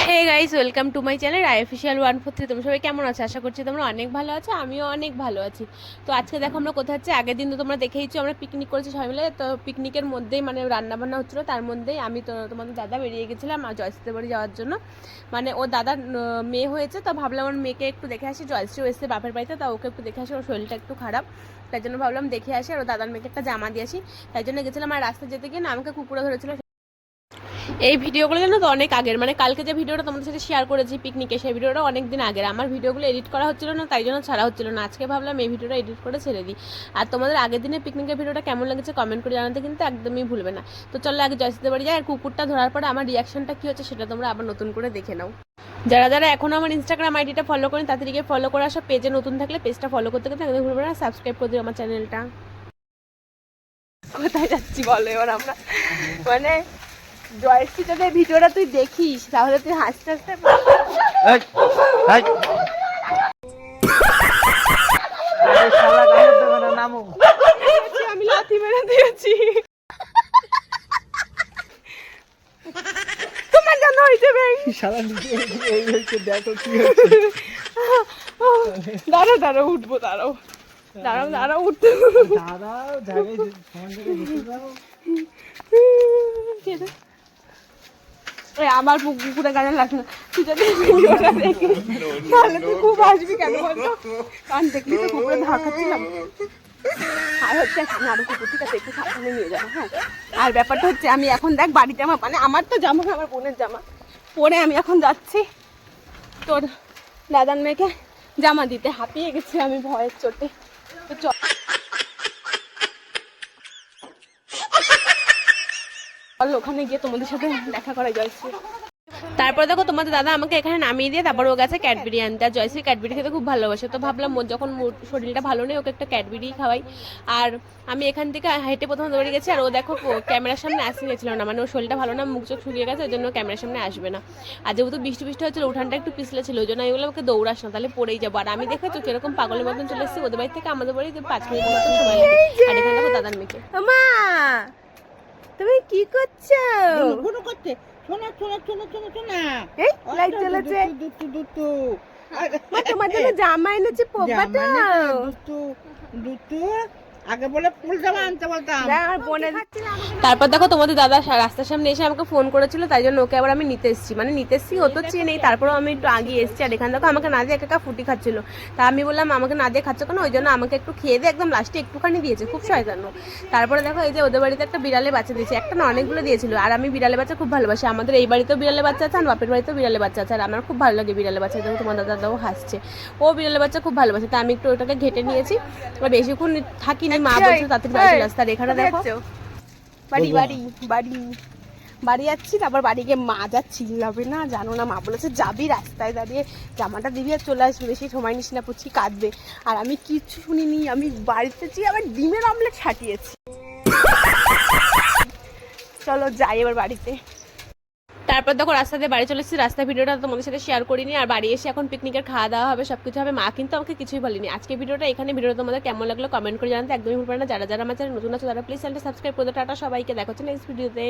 Hey guys, welcome to my channel official 143। তোমরা সবাই কেমন আছো? আশা করছি তোমরা অনেক ভালো আছো, আমিও অনেক ভালো আছি। তো আজকে দেখো আমরা কোথায় যাচ্ছি। আগের দিন তো তোমরা দেখেইছো আমরা পিকনিক করেছি সবাই মিলে। তো পিকনিকের মধ্যেই মানে রান্না বান্না হচ্ছিলো, তার মধ্যেই আমি তো তোমাদের দাদা বেরিয়ে গেছিলাম আর জয়শ্রীদের বাড়ি যাওয়ার জন্য। মানে ও দাদার মেয়ে হয়েছে, তো ভাবলাম আমার মেয়েকে একটু দেখে আসি। জয়শ্রীও এসেছে বাপের বাড়িতে, তা ওকে একটু দেখে আসি, ওর শরীরটা একটু খারাপ, তাই জন্য ভাবলাম দেখে আসি আর ও দাদার মেয়েকে একটা জামা দিয়ে আসি। তাই জন্য গেছিলাম। আর রাস্তা যেতে গিয়ে না আমাকে কুকুরে ধরেছিল। এই ভিডিওগুলো জানো তো অনেক আগের, মানে কালকে যে ভিডিওটা তোমাদের সাথে শেয়ার করেছি পিকনিকে, সেই ভিডিওটা অনেক দিন আগের। আমার ভিডিওগুলো এডিট করা হচ্ছিল না, তাই জন্য ছাড়া হচ্ছিল না। আজকে ভাবলাম এই ভিডিওটা এডিট করে ছেড়ে দিই। আর তোমাদের আগের দিনের পিকনিকের ভিডিওটা কেমন লেগেছে কমেন্ট করে জানাতে কিন্তু একদমই ভুলবে না। তো চলো আগে জয়শ্রীদের বাড়ি যাই, আর কুকুরটা ধরার পরে আমার রিয়াকশনটা কী হচ্ছে সেটা তোমরা আবার নতুন করে দেখে নাও। যারা যারা এখনও আমার ইনস্টাগ্রাম আইডিটা ফলো করেন তাড়াতাড়ি গিয়ে ফলো করে আসা। পেজে নতুন থাকলে পেজটা ফলো করতে কিন্তু একদম ভুলবে না, সাবস্ক্রাইব করে দিও আমার চ্যানেলটা। কোথায় যাচ্ছি বলো এবার আমরা? মানে জয়শ্রী, যদি ভিডিওটা তুই দেখিস তাহলে তুই হাসতে হাসতে আমি লাথি মেরে দিয়েছি। তোমার জন্য হয়েছে দাঁড়াও দাঁড়াও উঠবো, দাঁড়াও দাঁড়াও দাঁড়াও উঠতে আমার পুকুরে গানে লাগছে না। তুই যদি ভিডিওটা দেখিস তাহলে তুই খুব আসবি। কেন বলতো? কারণ দেখলি তো কুকুরে ধাক্কাচ্ছিলাম। আর হচ্ছে এখানে আরো কুকুর, ঠিক আছে, একটু সাবধানে নিয়ে যাবো। হ্যাঁ, আর ব্যাপারটা হচ্ছে আমি এখন দেখ বাড়ি জামা, মানে আমার তো জামা, আমার বোনের জামা পরে আমি এখন যাচ্ছি তোর দাদার মেয়েকে জামা দিতে। হাঁপিয়ে গেছি আমি ভয়ের চোটে। তো চল ওখানে গিয়ে তোমাদের সাথে দেখা করা যাচ্ছে। তারপর দেখো তোমাদের দাদা আমাকে এখানে নামিয়ে দিয়ে তারপর ও গেছে ক্যাডবেরি আনতে। আর জয়শ্রী ক্যাডবেরি খেতে খুব ভালোবাসে, তো ভাবলাম ওর যখন শরীরটা ভালো নেই ওকে একটা ক্যাডবেরি খাওয়াই। আর আমি এখান থেকে হেঁটে প্রথমে দৌড়ে গেছি। আর ও দেখো ক্যামেরার সামনে আসতে গেছিল না, মানে ওর শরীরটা ভালো না, মুখ চোখ শুকিয়ে গেছে, ওই জন্য ক্যামেরার সামনে আসবে না। আর যেহেতু বৃষ্টি বৃষ্টি হচ্ছিল, উঠানটা একটু পিছলে ছিল, ওই জন্য আমি বললাম ওকে দৌড়াস না, তাহলে পড়েই যাবো। আর আমি দেখেছো কিরকম পাগলের মতন চলে এসেছি ওদের বাড়ি থেকে আমাদের বাড়ি 5 মিনিট মতো সময় লাগে। আর এখানে দেখো দাদার মেয়েকে। মা তুমি কি করছো? শোনা শোনা শোনা শোনা শোনা, এই লাইট জ্বলেছে। তোমার জন্য জামা এনেছি, পরবা তো? দুটু আগে বলে ফুল জামা আনতে বলতাম। তারপর দেখো তোমাদের দাদা রাস্তার সামনে এসে আমাকে ফোন করেছিল, তাই জন্য ওকে আবার আমি নিতে এসেছি। মানে নিতে এসেছি, ও তো চেয়ে নেই, তারপরেও আমি একটু আগে এসেছি। আর এখান দেখো আমাকে না দিয়ে একা ফুটি খাচ্ছিল। তা আমি বললাম আমাকে না দিয়ে খাচ্ছ কেন? ওই জন্য আমাকে একটু খেয়ে দিয়ে একদম লাস্টে একটুখানি দিয়েছে, খুব শয়তানো। তারপরে দেখো এই যে ওদের বাড়িতে একটা বিড়ালের বাচ্চা দিয়েছে, একটা না অনেকগুলো দিয়েছিল। আর আমি বিড়ালের বাচ্চা খুব ভালোবাসি, আমাদের এই বাড়িতেও বিড়ালের বাচ্চা আছে আর বাপের বাড়িতেও বিড়ালের বাচ্চা আছে। আর আমার খুব ভালো লাগে বিড়ালের বাচ্চা, যেমন তোমার দাদাও হাসছে, ও বিড়ালের বাচ্চা খুব ভালোবাসে। তা আমি একটু ওটাকে ঘেটে নিয়েছি। এবার বেশিক্ষণ থাকিনি, মা বলছিল তাড়াতাড়ি বাড়ি চলে আসতে। আর এখানে দেখো বাড়ি বাড়ি বাড়ি বাড়ি যাচ্ছি, তারপর বাড়ি গিয়ে মা যা চিল্লাবে না জানো না। মা বলেছে যাবি রাস্তায় দাঁড়িয়ে জামাটা দিবি আর চলে আসবি, বেশি সময় নিস না, পুচি কাঁদবে। আর আমি কিচ্ছু শুনিনি, আমি বাড়িতে যেয়ে আবার ডিমের অমলেট ছাটিয়েছি। চলো যাই এবার বাড়িতে। তারপর দেখো রাস্তা দিয়ে বাড়ি চলে এসেছি। রাস্তার ভিডিওটা তোমাদের সাথে শেয়ার করিনি। আর বাড়ি এসে এখন পিকনিকের খাওয়া দাওয়া হবে, সবকিছু হবে। মা কিন্তু আমাকে কিছুই বলেনি। আজকে ভিডিওটা এখানে, ভিডিওটা তোমাদের কেমন লাগলো কমেন্ট করে জানাতে একদমই ভুলবে না। যারা যারা আমার চ্যানেল নতুন আছে তারা প্লিজ চ্যানেলটা সাবস্ক্রাইব করে দাও। টাটা সবাইকে, দেখা হচ্ছে নেক্সট ভিডিওতে।